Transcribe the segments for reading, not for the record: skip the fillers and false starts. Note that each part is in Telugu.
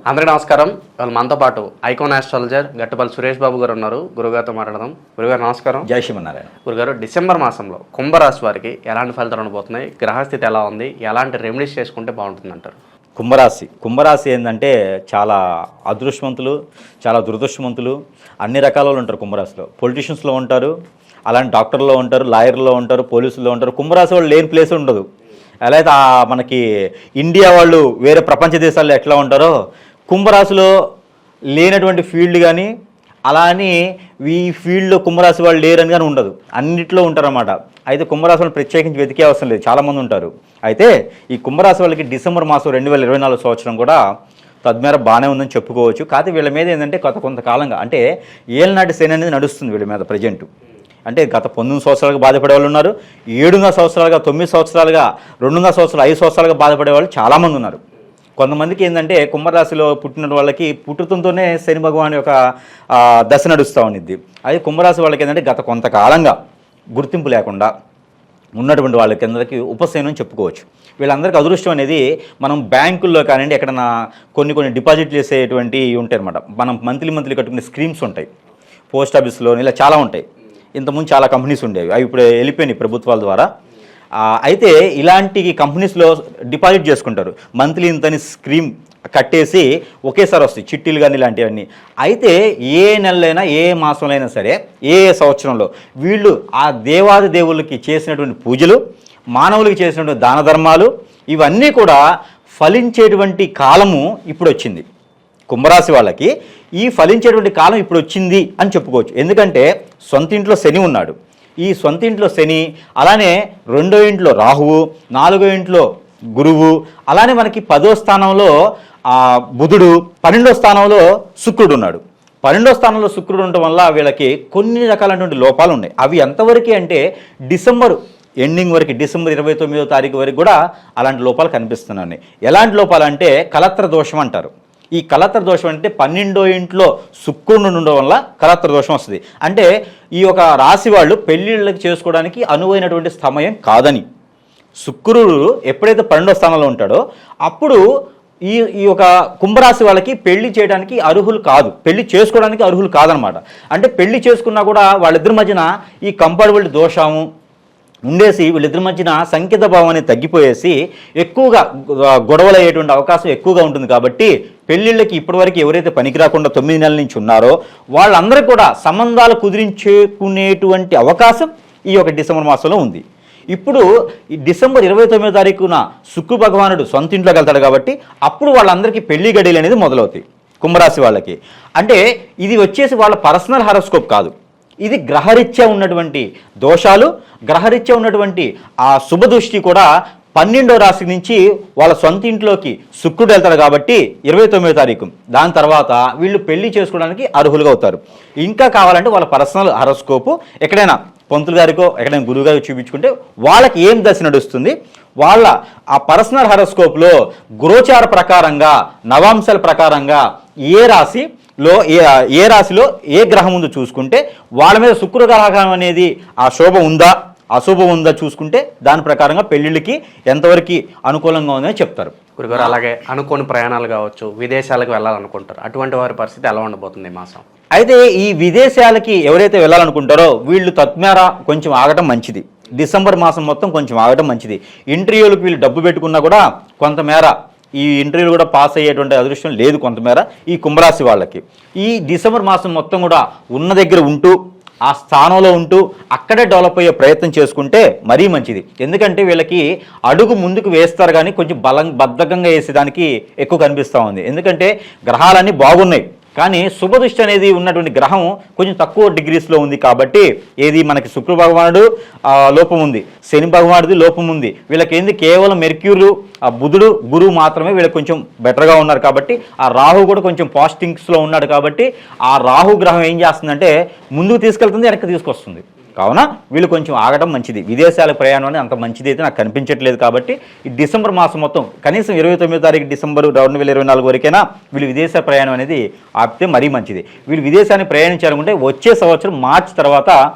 అందరికీ నమస్కారం. వాళ్ళు మనతో పాటు ఐకాన్ ఆస్ట్రాలజర్ గట్టుపల్లి సురేష్ బాబు గారు ఉన్నారు. గురుగారితో మాట్లాడదాం. గురుగారు నమస్కారం. జై శ్రీమన్నారాయణ. గురుగారు, డిసెంబర్ మాసంలో కుంభరాశి వారికి ఎలాంటి ఫలితాలు ఉండబోతున్నాయి? గ్రహస్థితి ఎలా ఉంది? ఎలాంటి రెమెడీస్ చేసుకుంటే బాగుంటుంది అంటారు? కుంభరాశి ఏంటంటే చాలా అదృష్టవంతులు, చాలా దురదృష్టవంతులు, అన్ని రకాల వాళ్ళు ఉంటారు కుంభరాశిలో. పొలిటీషియన్స్లో ఉంటారు, అలాంటి డాక్టర్లో ఉంటారు, లాయర్లో ఉంటారు, పోలీసుల్లో ఉంటారు. కుంభరాశి వాళ్ళు లేని ప్లేస్ ఉండదు. ఎలా అయితే మనకి ఇండియా వాళ్ళు వేరే ప్రపంచ దేశాల్లో ఎట్లా ఉంటారో కుంభరాశిలో లేనటువంటి ఫీల్డ్ కానీ అలా అని ఈ ఫీల్డ్లో కుంభరాశి వాళ్ళు లేరని కానీ ఉండదు, అన్నింటిలో ఉంటారన్నమాట. అయితే కుంభరాశి వాళ్ళు ప్రత్యేకించి వెతికే అవసరం లేదు, చాలామంది ఉంటారు. అయితే ఈ కుంభరాశి వాళ్ళకి డిసెంబర్ మాసం 2024 సంవత్సరం కూడా తద్మేర బాగానే ఉందని చెప్పుకోవచ్చు. కాకపోతే వీళ్ళ మీద ఏంటంటే కొంతకాలంగా అంటే ఏళ్ళనాటి శని అనేది నడుస్తుంది వీళ్ళ మీద ప్రజెంట్. అంటే గత 19 సంవత్సరాలుగా బాధపడే వాళ్ళు ఉన్నారు, 7 సంవత్సరాలుగా, 9 సంవత్సరాలుగా, 2 సంవత్సరాలు, 5 సంవత్సరాలుగా బాధపడే వాళ్ళు చాలామంది ఉన్నారు. కొంతమందికి ఏంటంటే కుంభరాశిలో పుట్టిన వాళ్ళకి పుట్టుతంతోనే శని భగవాన్ యొక్క దశ నడుస్తూ ఉండిద్ది. అది కుంభరాశి వాళ్ళకి ఏంటంటే గత కొంతకాలంగా గుర్తింపు లేకుండా ఉన్నటువంటి వాళ్ళ కిందకి ఉపశమనం చెప్పుకోవచ్చు. వీళ్ళందరికీ అదృష్టం అనేది మనం బ్యాంకుల్లో కానివ్వండి, ఎక్కడన్నా కొన్ని డిపాజిట్ చేసేటువంటి ఉంటాయి అనమాట. మనం మంత్లీ కట్టుకునే స్కీమ్స్ ఉంటాయి, పోస్ట్ ఆఫీస్లో ఇలా చాలా ఉంటాయి. ఇంతకుముందు చాలా కంపెనీస్ ఉండేవి, అవి ఇప్పుడు వెళ్ళిపోయినాయి ప్రభుత్వాల ద్వారా. అయితే ఇలాంటి కంపెనీస్లో డిపాజిట్ చేసుకుంటారు, మంత్లీ ఇంతని స్కీమ్ కట్టేసి ఒకేసారి వస్తాయి చిట్టీలు కానీ ఇలాంటివన్నీ. అయితే ఏ నెలలైనా, ఏ మాసంలో అయినా సరే, ఏ సంవత్సరంలో వీళ్ళు ఆ దేవాది దేవుళ్ళకి చేసినటువంటి పూజలు, మానవులకి చేసినటువంటి దాన ధర్మాలు, ఇవన్నీ కూడా ఫలించేటువంటి కాలము ఇప్పుడు వచ్చింది. కుంభరాశి వాళ్ళకి ఈ ఫలించేటువంటి కాలం ఇప్పుడు వచ్చింది అని చెప్పుకోవచ్చు. ఎందుకంటే సొంత ఇంట్లో శని ఉన్నాడు. ఈ సొంత ఇంట్లో శని, అలానే 2వ ఇంట్లో రాహువు, 4వ ఇంట్లో గురువు, అలానే మనకి 10వ స్థానంలో బుధుడు, 12వ స్థానంలో శుక్రుడు ఉన్నాడు. 12వ స్థానంలో శుక్రుడు ఉండటం వల్ల వీళ్ళకి కొన్ని రకాలైనటువంటి లోపాలు ఉన్నాయి. అవి ఎంతవరకు అంటే డిసెంబర్ ఎండింగ్ వరకు, డిసెంబర్ 29వ తారీఖు వరకు కూడా అలాంటి లోపాలు కనిపిస్తున్నాయి. ఎలాంటి లోపాలు అంటే కలత్ర దోషం అంటారు. ఈ కలత్ర దోషం అంటే 12వ ఇంట్లో శుక్రుడు ఉండడం వల్ల కలత్ర దోషం వస్తుంది. అంటే ఈ యొక్క రాశి వాళ్ళు పెళ్ళిళ్ళకి చేసుకోవడానికి అనువైనటువంటి సమయం కాదని. శుక్రుడు ఎప్పుడైతే 12వ స్థానంలో ఉంటాడో అప్పుడు ఈ యొక్క కుంభరాశి వాళ్ళకి పెళ్లి చేయడానికి అర్హులు కాదు, పెళ్లి చేసుకోవడానికి అర్హులు కాదనమాట. అంటే పెళ్లి చేసుకున్నా కూడా వాళ్ళిద్దరి మధ్యన ఈ కంపాటబిలిటీ దోషము ఉండేసి వీళ్ళిద్దరి మధ్యన సంకేత భావం అనేది తగ్గిపోయేసి ఎక్కువగా గొడవలు అయ్యేటువంటి అవకాశం ఎక్కువగా ఉంటుంది. కాబట్టి పెళ్ళిళ్ళకి ఇప్పటివరకు ఎవరైతే పనికి రాకుండా 9 నెలల నుంచి ఉన్నారో వాళ్ళందరూ కూడా సంబంధాలు కుదిరించుకునేటువంటి అవకాశం ఈ యొక్క డిసెంబర్ మాసంలో ఉంది. ఇప్పుడు ఈ డిసెంబర్ 29వ తారీఖున శుక్ర భగవానుడు సొంత ఇంట్లోకి వెళ్తాడు కాబట్టి అప్పుడు వాళ్ళందరికీ పెళ్లి గడియలు అనేది మొదలవుతాయి కుంభరాశి వాళ్ళకి. అంటే ఇది వచ్చేసి వాళ్ళ పర్సనల్ హారోస్కోప్ కాదు, ఇది గ్రహరీత్యా ఉన్నటువంటి దోషాలు, గ్రహరీత్యా ఉన్నటువంటి ఆ శుభదృష్టి కూడా 12వ రాశి నుంచి వాళ్ళ సొంత ఇంట్లోకి శుక్రుడు వెళ్తాడు కాబట్టి 29వ తారీఖు. దాని తర్వాత వీళ్ళు పెళ్లి చేసుకోవడానికి అర్హులుగా అవుతారు. ఇంకా కావాలంటే వాళ్ళ పర్సనల్ హారోస్కోపు ఎక్కడైనా పంతులు గారికో ఎక్కడైనా గురువు గారికి చూపించుకుంటే వాళ్ళకి ఏం దశ నడుస్తుంది, వాళ్ళ ఆ పర్సనల్ హారోస్కోప్లో గోచార ప్రకారంగా, నవాంశాల ప్రకారంగా ఏ రాశిలో ఏ గ్రహం ఉందో చూసుకుంటే వాళ్ళ మీద శుక్రగ్రహం అనేది ఆ శోభ ఉందా అశుభం ఉందా చూసుకుంటే దాని ప్రకారంగా పెళ్లిళ్ళకి ఎంతవరకు అనుకూలంగా ఉందని చెప్తారు గురుగారు. అలాగే అనుకోని ప్రయాణాలు కావచ్చు, విదేశాలకు వెళ్ళాలనుకుంటారు, అటువంటి వారి పరిస్థితి ఎలా ఉండబోతుంది ఈ మాసం? అయితే ఈ విదేశాలకి ఎవరైతే వెళ్ళాలనుకుంటారో వీళ్ళు తత్మేర కొంచెం ఆగటం మంచిది. డిసెంబర్ మాసం మొత్తం కొంచెం ఆగటం మంచిది. ఇంటర్వ్యూలకు వీళ్ళు డబ్బు పెట్టుకున్నా కూడా కొంతమేర ఈ ఇంటర్వ్యూలు కూడా పాస్ అయ్యేటువంటి అదృష్టం లేదు కొంతమేర ఈ కుంభరాశి వాళ్ళకి. ఈ డిసెంబర్ మాసం మొత్తం కూడా ఉన్న దగ్గర ఉంటూ, ఆ స్థానంలో ఉంటూ అక్కడే డెవలప్ అయ్యే ప్రయత్నం చేసుకుంటే మరీ మంచిది. ఎందుకంటే వీళ్ళకి అడుగు ముందుకు వేస్తారు కానీ కొంచెం బద్ధకంగా వేసేదానికి ఎక్కువ కనిపిస్తూ ఉంది. ఎందుకంటే గ్రహాలన్నీ బాగున్నాయి కానీ శుభదృష్టి అనేది ఉన్నటువంటి గ్రహం కొంచెం తక్కువ డిగ్రీస్లో ఉంది. కాబట్టి ఏది మనకి శుక్ర భగవానుడు లోపం ఉంది, శని భగవానుడిది లోపం ఉంది. వీళ్ళకి ఏంది కేవలం మెర్క్యూరు, బుధుడు, గురువు మాత్రమే వీళ్ళకి కొంచెం బెటర్గా ఉన్నారు. కాబట్టి ఆ రాహు కూడా కొంచెం పాజిటివ్స్లో ఉన్నాడు. కాబట్టి ఆ రాహు గ్రహం ఏం చేస్తుందంటే ముందుకు తీసుకెళ్తుంది, వెనక్కి తీసుకొస్తుంది. కావున వీళ్ళు కొంచెం ఆగడం మంచిది. విదేశాల ప్రయాణం అనేది అంత మంచిది అయితే నాకు కనిపించట్లేదు. కాబట్టి ఈ డిసెంబర్ మాసం మొత్తం కనీసం 29వ తారీఖు డిసెంబర్ 2024 వరకైనా వీళ్ళు విదేశ ప్రయాణం అనేది ఆపితే మరీ మంచిది. వీళ్ళు విదేశాన్ని ప్రయాణించాలనుకుంటే వచ్చే సంవత్సరం మార్చి తర్వాత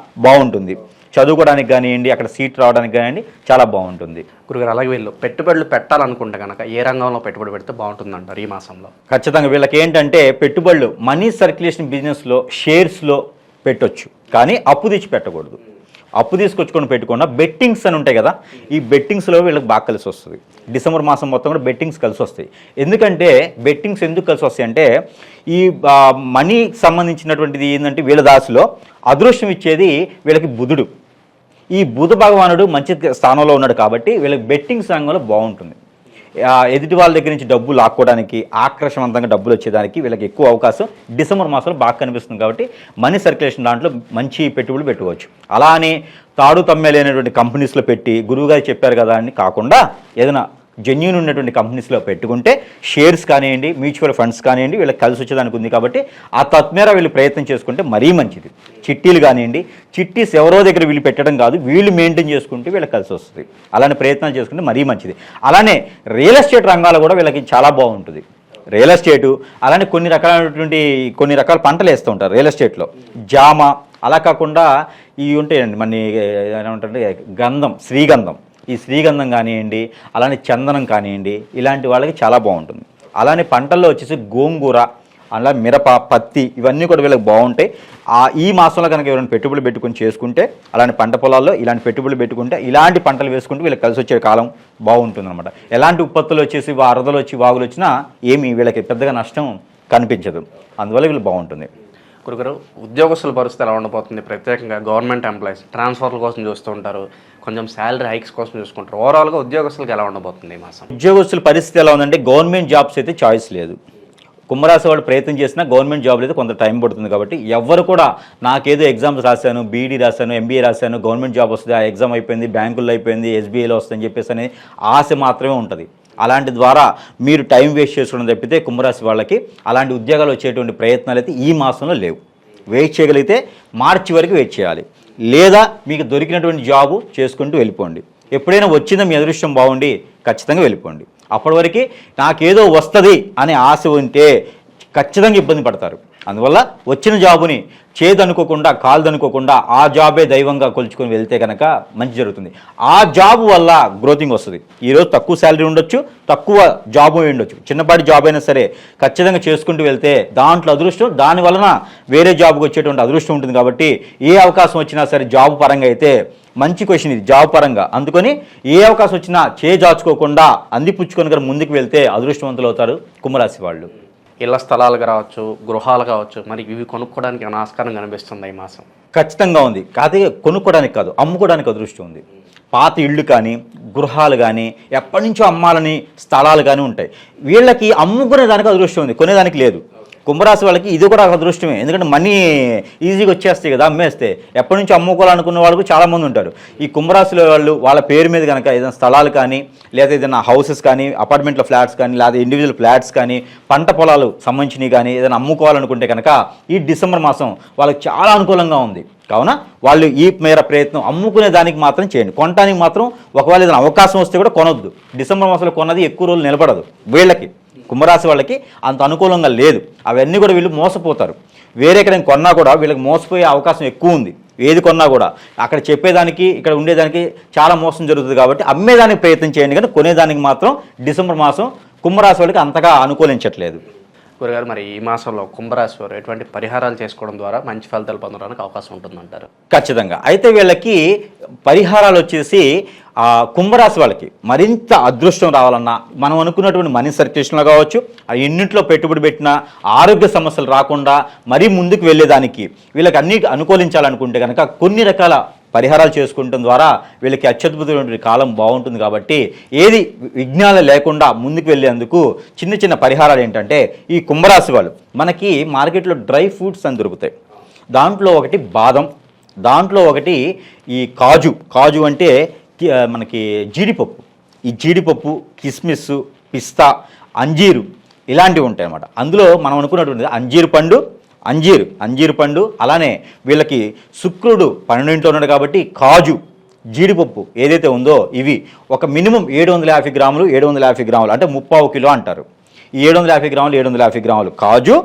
బాగుంటుంది. చదువుకోవడానికి కానివ్వండి, అక్కడ సీట్ రావడానికి కానివ్వండి చాలా బాగుంటుంది. గురుగారు అలాగే వీళ్ళు పెట్టుబడులు పెట్టాలనుకుంటే కనుక ఏ రంగంలో పెట్టుబడి పెడితే బాగుంటుందంటారు ఈ మాసంలో? ఖచ్చితంగా వీళ్ళకి ఏంటంటే పెట్టుబడులు మనీ సర్క్యులేషన్ బిజినెస్లో షేర్స్లో పెట్టొచ్చు, కానీ అప్పు తెచ్చి పెట్టకూడదు. అప్పు తీసుకొచ్చుకొని పెట్టుకున్న బెట్టింగ్స్ అని ఉంటాయి కదా, ఈ బెట్టింగ్స్లో వీళ్ళకి బాగా కలిసి వస్తుంది. డిసెంబర్ మాసం మొత్తం కూడా బెట్టింగ్స్ కలిసి వస్తాయి. ఎందుకంటే బెట్టింగ్స్ ఎందుకు కలిసి వస్తాయి అంటే ఈ మనీకి సంబంధించినటువంటిది ఏంటంటే వీళ్ళ దాసిలో అదృష్టం ఇచ్చేది వీళ్ళకి బుధుడు. ఈ బుధ భగవానుడు మంచి స్థానంలో ఉన్నాడు కాబట్టి వీళ్ళకి బెట్టింగ్స్ రంగంలో బాగుంటుంది. ఎదుటి వాళ్ళ దగ్గర నుంచి డబ్బు లాక్కోవడానికి, ఆకర్షవంతంగా డబ్బులు వచ్చేదానికి వీళ్ళకి ఎక్కువ అవకాశం డిసెంబర్ మాసంలో బాగా కనిపిస్తుంది. కాబట్టి మనీ సర్క్యులేషన్ దాంట్లో మంచి పెట్టుబడులు పెట్టుకోవచ్చు. అలా అని తాడు తమ్మేలైనటువంటి కంపెనీస్లో పెట్టి గురువుగారు చెప్పారు కదా అని కాకుండా ఏదైనా జెన్యూన్ ఉన్నటువంటి కంపెనీస్లో పెట్టుకుంటే షేర్స్ కానివ్వండి, మ్యూచువల్ ఫండ్స్ కానివ్వండి వీళ్ళకి కలిసి వచ్చేదానికి ఉంది. కాబట్టి ఆ తత్మేర వీళ్ళు ప్రయత్నం చేసుకుంటే మరీ మంచిది. చిట్టీలు కానివ్వండి, చిట్టీస్ ఎవరో దగ్గర వీళ్ళు పెట్టడం కాదు, వీళ్ళు మెయింటైన్ చేసుకుంటే వీళ్ళకి కలిసి వస్తుంది. అలానే ప్రయత్నాలు చేసుకుంటే మరీ మంచిది. అలానే రియల్ ఎస్టేట్ రంగాలు కూడా వీళ్ళకి చాలా బాగుంటుంది. రియల్ ఎస్టేటు అలానే కొన్ని రకాల పంటలు వేస్తూ ఉంటారు రియల్ ఎస్టేట్లో. జామ, అలా కాకుండా ఇవి ఉంటాయండి మన ఏమంటే గంధం, శ్రీగంధం. ఈ శ్రీగంధం కానివ్వండి, అలానే చందనం కానివ్వండి, ఇలాంటి వాళ్ళకి చాలా బాగుంటుంది. అలానే పంటల్లో వచ్చేసి గోంగూర, అలా మిరప, పత్తి ఇవన్నీ కూడా వీళ్ళకి బాగుంటాయి. ఈ మాసంలో కనుక ఎవరైనా పెట్టుబడులు పెట్టుకుని చేసుకుంటే, అలాంటి పంట పొలాల్లో ఇలాంటి పెట్టుబడులు పెట్టుకుంటే, ఇలాంటి పంటలు వేసుకుంటే వీళ్ళకి కలిసి వచ్చే కాలం బాగుంటుంది అనమాట. ఎలాంటి ఉత్పత్తులు వచ్చేసి వరదలు వచ్చి వాగులు వచ్చినా ఏమి వీళ్ళకి పెద్దగా నష్టం కనిపించదు. అందువల్ల వీళ్ళు బాగుంటుంది. గురుగారు, ఉద్యోగస్తుల పరిస్థితి ఎలా ఉండబోతుంది? ప్రత్యేకంగా గవర్నమెంట్ ఎంప్లాయీస్ ట్రాన్స్ఫర్ల కోసం చూస్తూ ఉంటారు, కొంచెం శాలరీ హైక్స్ కోసం చూసుకుంటారు. ఓవరాల్గా ఉద్యోగస్తులకు ఎలా ఉండబోతుంది ఈ మాసం? ఉద్యోగస్తుల పరిస్థితి ఎలా ఉందంటే గవర్నమెంట్ జాబ్స్ అయితే చాయిస్ లేదు. కుంభరాశి వాళ్ళు ప్రయత్నం చేసినా గవర్నమెంట్ జాబ్లు అయితే కొంత టైం పడుతుంది. కాబట్టి ఎవరు కూడా నాకేదో ఎగ్జామ్స్ రాశాను, బీఈడీ రాశాను, ఎంబీఏ రాశాను, గవర్నమెంట్ జాబ్ వస్తుంది, ఆ ఎగ్జామ్ అయిపోయింది, బ్యాంకుల్లో అయిపోయింది, ఎస్బీఐలో వస్తుందని చెప్పేసి అనే ఆశ మాత్రమే ఉంటుంది. అలాంటి ద్వారా మీరు టైం వేస్ట్ చేసుకోవడం తప్పితే కుంభరాశి వాళ్ళకి అలాంటి ఉద్యోగాలు వచ్చేటువంటి ప్రయత్నాలు అయితే ఈ మాసంలో లేవు. వెయిట్ చేయగలిగితే మార్చి వరకు వెయిట్ చేయాలి, లేదా మీకు దొరికినటువంటి జాబు చేసుకుంటూ వెళ్ళిపోండి. ఎప్పుడైనా వచ్చిందో మీ అదృష్టం బాగుండి ఖచ్చితంగా వెళ్ళిపోండి. అప్పటి వరకు నాకేదో వస్తుంది అనే ఆశ ఉంటే ఖచ్చితంగా ఇబ్బంది పడతారు. అందువల్ల వచ్చిన జాబుని చేదనుకోకుండా, కాలుదనుకోకుండా ఆ జాబే దైవంగా కొలుచుకొని వెళ్తే కనుక మంచి జరుగుతుంది. ఆ జాబ్ వల్ల గ్రోతింగ్ వస్తుంది. ఈరోజు తక్కువ శాలరీ ఉండొచ్చు, తక్కువ జాబ్ ఉండొచ్చు, చిన్నపాటి జాబ్ అయినా సరే ఖచ్చితంగా చేసుకుంటూ వెళ్తే దాంట్లో అదృష్టం, దాని వలన వేరే జాబ్కి వచ్చేటువంటి అదృష్టం ఉంటుంది. కాబట్టి ఏ అవకాశం వచ్చినా సరే జాబ్ పరంగా అయితే మంచి క్వశ్చన్ ఇది, జాబ్ పరంగా. అందుకని ఏ అవకాశం వచ్చినా చేజాచుకోకుండా అందిపుచ్చుకొని కనుక ముందుకు వెళ్తే అదృష్టవంతులు అవుతారు కుంభరాశి వాళ్ళు. ఇళ్ల స్థలాలు కావచ్చు, గృహాలు కావచ్చు, మరి ఇవి కొనుక్కోవడానికి ఏమైనా ఆస్కారం కనిపిస్తుంది ఈ మాసం? ఖచ్చితంగా ఉంది. కాదే కొనుక్కోవడానికి కాదు, అమ్ముకోవడానికి అదృష్టం ఉంది. పాత ఇళ్ళు కానీ, గృహాలు కానీ, ఎప్పటి నుంచో అమ్మాలని స్థలాలు కానీ ఉంటాయి. వీళ్ళకి అమ్ముకునే దానికి అదృష్టం ఉంది, కొనేదానికి లేదు. కుంభరాశి వాళ్ళకి ఇది కూడా అదృష్టమే. ఎందుకంటే మనీ ఈజీగా వచ్చేస్తాయి కదా అమ్మేస్తే. ఎప్పటి నుంచి అమ్ముకోవాలనుకున్న వాళ్ళు చాలామంది ఉంటారు. ఈ కుంభరాశిలో వాళ్ళు వాళ్ళ పేరు మీద కనుక ఏదైనా స్థలాలు కానీ, లేదా ఏదైనా హౌసెస్ కానీ, అపార్ట్మెంట్ల ఫ్లాట్స్ కానీ, లేదా ఇండివిజువల్ ఫ్లాట్స్ కానీ, పంట పొలాలు సంబంధించినవి కానీ ఏదైనా అమ్ముకోవాలనుకుంటే కనుక ఈ డిసెంబర్ మాసం వాళ్ళకి చాలా అనుకూలంగా ఉంది. కావున వాళ్ళు ఈ మేర ప్రయత్నం అమ్ముకునే దానికి మాత్రం చేయండి. కొనడానికి మాత్రం ఒకవేళ ఏదైనా అవకాశం వస్తే కూడా కొనొద్దు. డిసెంబర్ మాసంలో కొన్నది ఎక్కువ రోజులు నిలబడదు. వీళ్ళకి కుంభరాశి వాళ్ళకి అంత అనుకూలంగా లేదు. అవన్నీ కూడా వీళ్ళు మోసపోతారు. వేరే ఎక్కడైనా కొన్నా కూడా వీళ్ళకి మోసపోయే అవకాశం ఎక్కువ ఉంది. ఏది కొన్నా కూడా అక్కడ చెప్పేదానికి ఇక్కడ ఉండేదానికి చాలా మోసం జరుగుతుంది. కాబట్టి అమ్మేదానికి ప్రయత్నం చేయండి, కానీ కొనేదానికి మాత్రం డిసెంబర్ మాసం కుంభరాశి వాళ్ళకి అంతగా అనుకూలించట్లేదు. గురుగారు, మరి ఈ మాసంలో కుంభరాశి వారు ఎటువంటి పరిహారాలు చేసుకోవడం ద్వారా మంచి ఫలితాలు పొందడానికి అవకాశం ఉంటుందంటారు? ఖచ్చితంగా. అయితే వీళ్ళకి పరిహారాలు వచ్చేసి కుంభరాశి వాళ్ళకి మరింత అదృష్టం రావాలన్నా, మనం అనుకున్నటువంటి మనీ సర్క్యులేషన్లో కావచ్చు, ఎన్నింటిలో పెట్టుబడి పెట్టినా ఆరోగ్య సమస్యలు రాకుండా మరీ ముందుకు వెళ్ళేదానికి వీళ్ళకి అన్ని అనుకూలించాలనుకుంటే కనుక కొన్ని రకాల పరిహారాలు చేసుకుంటం ద్వారా వీళ్ళకి అత్యద్భుతమైన కాలం బాగుంటుంది. కాబట్టి ఏది విఘ్నాలు లేకుండా ముందుకు వెళ్ళేందుకు చిన్న చిన్న పరిహారాలు ఏంటంటే, ఈ కుంభరాశి వాళ్ళు మనకి మార్కెట్లో డ్రై ఫ్రూట్స్ అని దొరుకుతాయి. దాంట్లో ఒకటి బాదం, దాంట్లో ఒకటి ఈ కాజు అంటే మనకి జీడిపప్పు. ఈ జీడిపప్పు, కిస్మిస్, పిస్తా, అంజీరు ఇలాంటివి ఉంటాయి అన్నమాట. అందులో మనం అనుకున్నటువంటి అంజీరు పండు, అలానే వీళ్ళకి శుక్రుడు 12 ఉన్నాడు కాబట్టి కాజు, జీడిపప్పు ఏదైతే ఉందో ఇవి ఒక మినిమం 750 గ్రాములు, 750 గ్రాములు అంటే 3/4 కిలో అంటారు. ఈ 750 గ్రాములు, 750 గ్రాములు కాజు,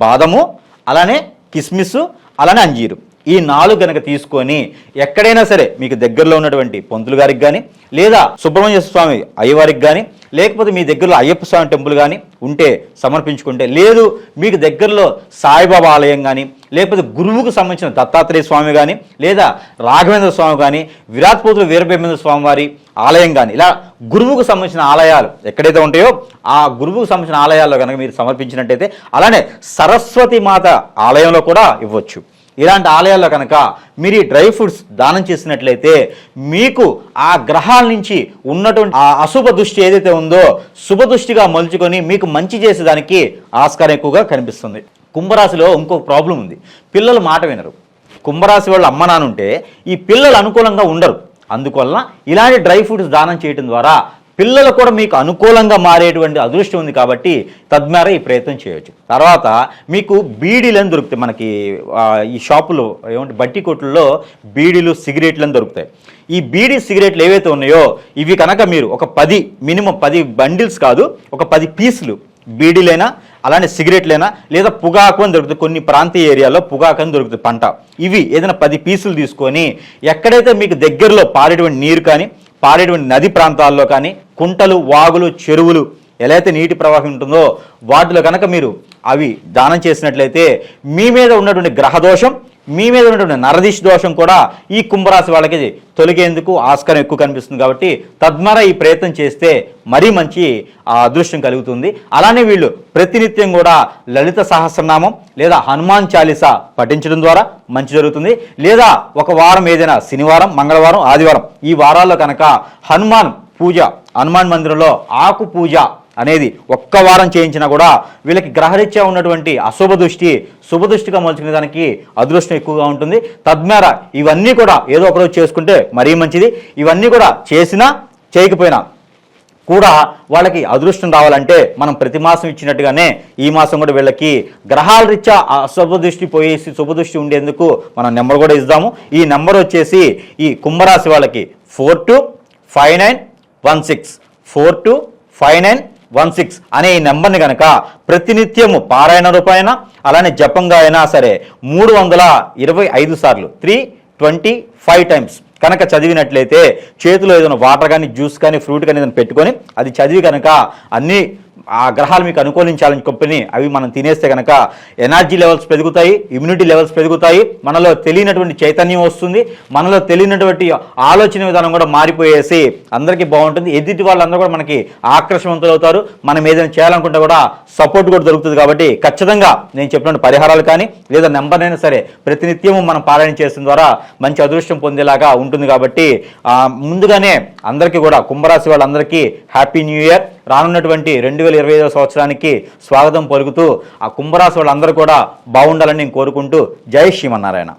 బాదము, అలానే కిస్మిస్, అలానే అంజీరు ఈ 4 కనుక తీసుకొని ఎక్కడైనా సరే మీకు దగ్గరలో ఉన్నటువంటి పంతులు గారికి కానీ లేదా సుబ్రహ్మణ్య స్వామి అయ్యవారికి కానీ లేకపోతే మీ దగ్గరలో అయ్యప్ప స్వామి టెంపుల్ కానీ ఉంటే సమర్పించుకుంటే, లేదు మీకు దగ్గరలో సాయిబాబా ఆలయం కానీ లేకపోతే గురువుకు సంబంధించిన దత్తాత్రేయ స్వామి కానీ లేదా రాఘవేంద్ర స్వామి కానీ విరాట్పోతుల వీరబ్రహ్మేంద్ర స్వామి వారి ఆలయం కానీ ఇలా గురువుకు సంబంధించిన ఆలయాలు ఎక్కడైతే ఉంటాయో ఆ గురువుకు సంబంధించిన ఆలయాల్లో కనుక మీరు సమర్పించినట్టయితే, అలానే సరస్వతి మాత ఆలయంలో కూడా ఇవ్వచ్చు. ఇలాంటి ఆలయాల్లో కనుక మీరు ఈ డ్రై ఫ్రూట్స్ దానం చేసినట్లయితే మీకు ఆ గ్రహాల నుంచి ఉన్నటువంటి ఆ అశుభ దృష్టి ఏదైతే ఉందో శుభ దృష్టిగా మలుచుకొని మీకు మంచి చేసేదానికి ఆస్కారం ఎక్కువగా కనిపిస్తుంది. కుంభరాశిలో ఇంకొక ప్రాబ్లం ఉంది, పిల్లలు మాట వినరు. కుంభరాశి వాళ్ళు అమ్మ నాన్న ఉంటే ఈ పిల్లలు అనుకూలంగా ఉండరు. అందువలన ఇలాంటి డ్రై ఫ్రూట్స్ దానం చేయడం ద్వారా పిల్లలు కూడా మీకు అనుకూలంగా మారేటువంటి అదృష్టం ఉంది కాబట్టి తద్వారా ఈ ప్రయత్నం చేయవచ్చు. తర్వాత మీకు బీడీలని దొరుకుతాయి, మనకి ఈ షాపులో ఏమంటే బట్టి కొట్లలో బీడీలు సిగరెట్లు అని దొరుకుతాయి. ఈ బీడీ సిగరెట్లు ఏవైతే ఉన్నాయో ఇవి కనుక మీరు ఒక 10 మినిమం 10 బండిల్స్ కాదు ఒక 10 పీసులు బీడీలైనా అలానే సిగరెట్లైనా లేదా పొగాకు అని దొరుకుతుంది, కొన్ని ప్రాంతీయ ఏరియాలో పొగాకు అని దొరుకుతుంది పంట. ఇవి ఏదైనా 10 పీసులు తీసుకొని ఎక్కడైతే మీకు దగ్గరలో పారేటువంటి నీరు కానీ పారేటువంటి నది ప్రాంతాల్లో కానీ కుంటలు వాగులు చెరువులు ఎలా అయితే నీటి ప్రవాహం ఉంటుందో వాటిలో కనుక మీరు అవి దానం చేసినట్లయితే మీ మీద ఉన్నటువంటి గ్రహదోషం మీ మీద ఉన్నటువంటి నరదిష్ దోషం కూడా ఈ కుంభరాశి వాళ్ళకి తొలగేందుకు ఆస్కారం ఎక్కువ కనిపిస్తుంది. కాబట్టి తద్వారా ఈ ప్రయత్నం చేస్తే మరీ మంచి అదృష్టం కలుగుతుంది. అలానే వీళ్ళు ప్రతినిత్యం కూడా లలిత సహస్రనామం లేదా హనుమాన్ చాలీసా పఠించడం ద్వారా మంచి జరుగుతుంది. లేదా ఒక వారం ఏదైనా శనివారం మంగళవారం ఆదివారం ఈ వారాల్లో కనుక హనుమాన్ పూజ హనుమాన్ మందిరంలో ఆకు పూజ అనేది ఒక్క వారం చేయించినా కూడా వీళ్ళకి గ్రహరీత్యా ఉన్నటువంటి అశుభ దృష్టి శుభ దృష్టిగా మలుచుకునే దానికి అదృష్టం ఎక్కువగా ఉంటుంది. తద్వారా ఇవన్నీ కూడా ఏదో ఒకరోజు చేసుకుంటే మరీ మంచిది. ఇవన్నీ కూడా చేసినా చేయకపోయినా కూడా వాళ్ళకి అదృష్టం రావాలంటే మనం ప్రతి మాసం ఇచ్చినట్టుగానే ఈ మాసం కూడా వీళ్ళకి గ్రహాల రీత్యా అశుభ దృష్టి పోయేసి శుభ దృష్టి ఉండేందుకు మనం నెంబర్ కూడా ఇద్దాము. ఈ నెంబర్ వచ్చేసి ఈ కుంభరాశి వాళ్ళకి 425916 425916 అనే ఈ నెంబర్ని కనుక ప్రతినిత్యము పారాయణ రూపాయన అలానే జపంగా అయినా సరే 325 సార్లు 325 టైమ్స్ కనుక చదివినట్లయితే చేతిలో ఏదైనా వాటర్ కానీ జ్యూస్ కానీ ఫ్రూట్ కానీ ఏదైనా పెట్టుకొని అది చదివి కనుక అన్ని ఆ గ్రహాలు మీకు అనుకూలించాలని చెప్పని అవి మనం తినేస్తే కనుక ఎనర్జీ లెవెల్స్ పెరుగుతాయి, ఇమ్యూనిటీ లెవెల్స్ పెరుగుతాయి, మనలో తెలియనటువంటి చైతన్యం వస్తుంది, మనలో తెలియనటువంటి ఆలోచన విధానం కూడా మారిపోయేసి అందరికీ బాగుంటుంది. ఎదుటి వాళ్ళందరూ కూడా మనకి ఆకర్షవంతులు అవుతారు. మనం ఏదైనా చేయాలనుకుంటే కూడా సపోర్ట్ కూడా దొరుకుతుంది. కాబట్టి ఖచ్చితంగా నేను చెప్పిన పరిహారాలు కానీ లేదా నెంబర్ అయినా సరే ప్రతినిత్యము మనం పారాయణ చేసిన ద్వారా మంచి అదృష్టం పొందేలాగా ఉంటుంది. కాబట్టి ముందుగానే అందరికీ కూడా కుంభరాశి వాళ్ళందరికీ హ్యాపీ న్యూ ఇయర్. రానున్నటువంటి 2025 సంవత్సరానికి స్వాగతం పలుకుతూ ఆ కుంభరాశి వాళ్ళందరూ కూడా బాగుండాలని నేను కోరుకుంటూ జై శ్రీమన్నారాయణ.